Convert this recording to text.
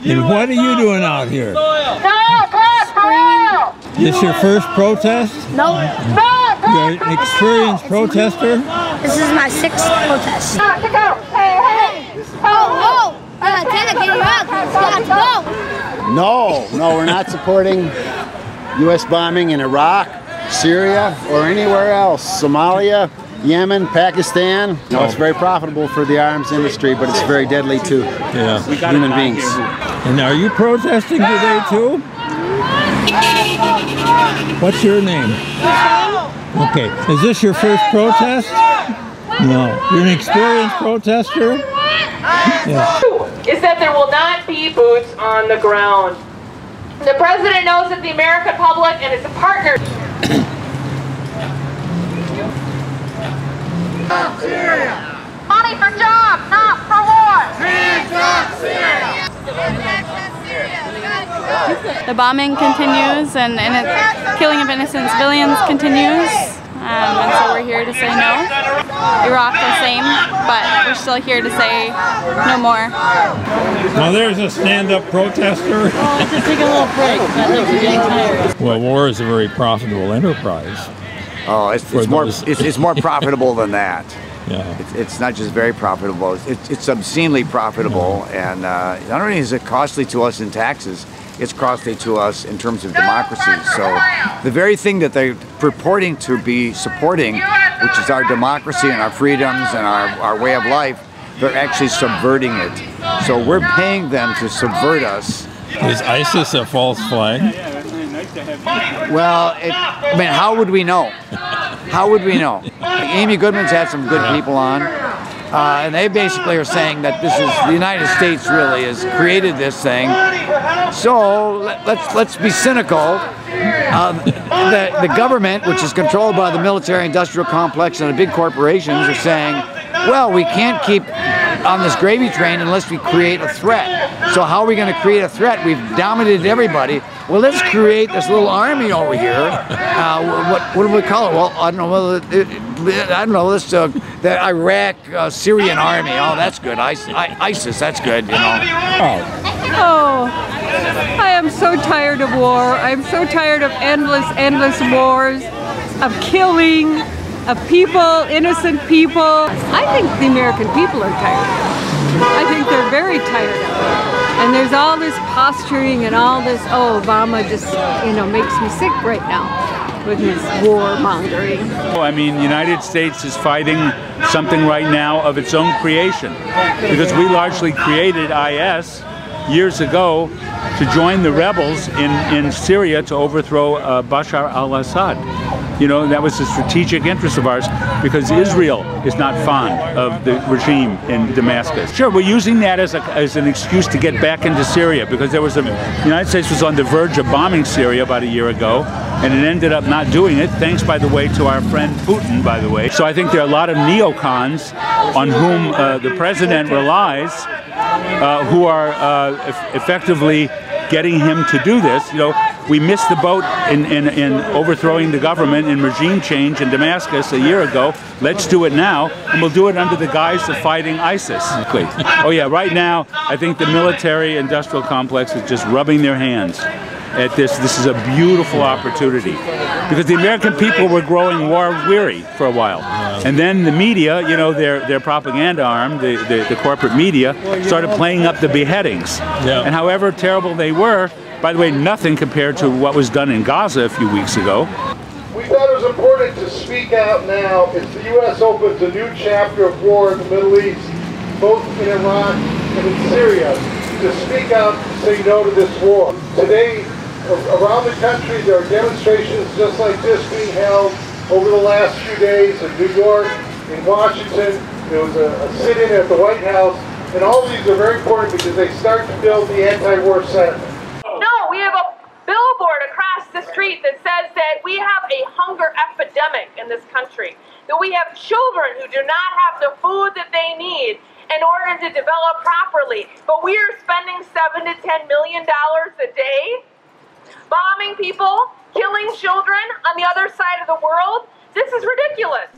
And what are you doing out here? This your first protest? No. You're an experienced protester? This is my 6th protest. Oh! Get to go! No, we're not supporting U.S. bombing in Iraq, Syria, or anywhere else. Somalia, Yemen, Pakistan. No, it's very profitable for the arms industry, but it's very deadly to human beings. And are you protesting today too? What's your name? Okay, is this your first protest? No. You're an experienced protester? Yeah. Is that there will not be boots on the ground. The president knows that the American public and his partners. Money for jobs, not for war. The bombing continues and the killing of innocent civilians continues. And so we're here to say no. Iraq the same, but we're still here to say no more. Well, there's a stand-up protester. Let's just take a little break. I think we're getting tired. Well, war is a very profitable enterprise. Oh, it's more profitable than that. Yeah. It's not just very profitable. It's obscenely profitable, and not only is it costly to us in taxes, it's costly to us in terms of democracy. So the very thing that they're purporting to be supporting, which is our democracy and our freedoms and our way of life, they're actually subverting it. So we're paying them to subvert us. Is ISIS a false flag? Well, I mean, how would we know? How would we know? Amy Goodman's had some good people on, and they basically are saying that this is the United States really has created this thing. So let's be cynical. The government, which is controlled by the military-industrial complex and the big corporations, are saying, well, we can't keep on this gravy train unless we create a threat. So how are we going to create a threat? We've dominated everybody. Well, let's create this little army over here. What do we call it? Well, I don't know. The Iraq Syrian army. Oh, that's good. ISIS. That's good. You know. Oh, I am so tired of war. I'm so tired of endless wars, of killing, of people, innocent people. I think the American people are tired. I think they're very tired of it. And there's all this posturing and all this, oh, Obama just, makes me sick right now with his warmongering. I mean, the United States is fighting something right now of its own creation, because we largely created IS years ago to join the rebels in Syria to overthrow Bashar al-Assad. You know, that was a strategic interest of ours, because Israel is not fond of the regime in Damascus. Sure, we're using that as an excuse to get back into Syria, because the United States was on the verge of bombing Syria about a year ago, and it ended up not doing it, thanks, by the way, to our friend Putin, by the way. So I think there are a lot of neocons on whom the president relies, who are effectively getting him to do this. You know, we missed the boat in overthrowing the government in regime change in Damascus a year ago. Let's do it now, and we'll do it under the guise of fighting ISIS. Oh yeah, right now, I think the military-industrial complex is just rubbing their hands at this. This is a beautiful opportunity, because the American people were growing war-weary for a while. And then the media, you know, their propaganda arm, the corporate media, started playing up the beheadings. Yeah. And however terrible they were, by the way, nothing compared to what was done in Gaza a few weeks ago. We thought it was important to speak out now as the U.S. opens a new chapter of war in the Middle East, both in Iraq and in Syria, to speak out and say no to this war. Today, around the country, there are demonstrations just like this being held over the last few days in New York, in Washington. There was a sit-in at the White House, and all of these are very important because they start to build the anti-war sentiment. No, we have a billboard across the street that says that we have a hunger epidemic in this country, that we have children who do not have the food that they need in order to develop properly, but we are spending $7 to $10 million a day bombing people, killing children on the other side of the world. This is ridiculous.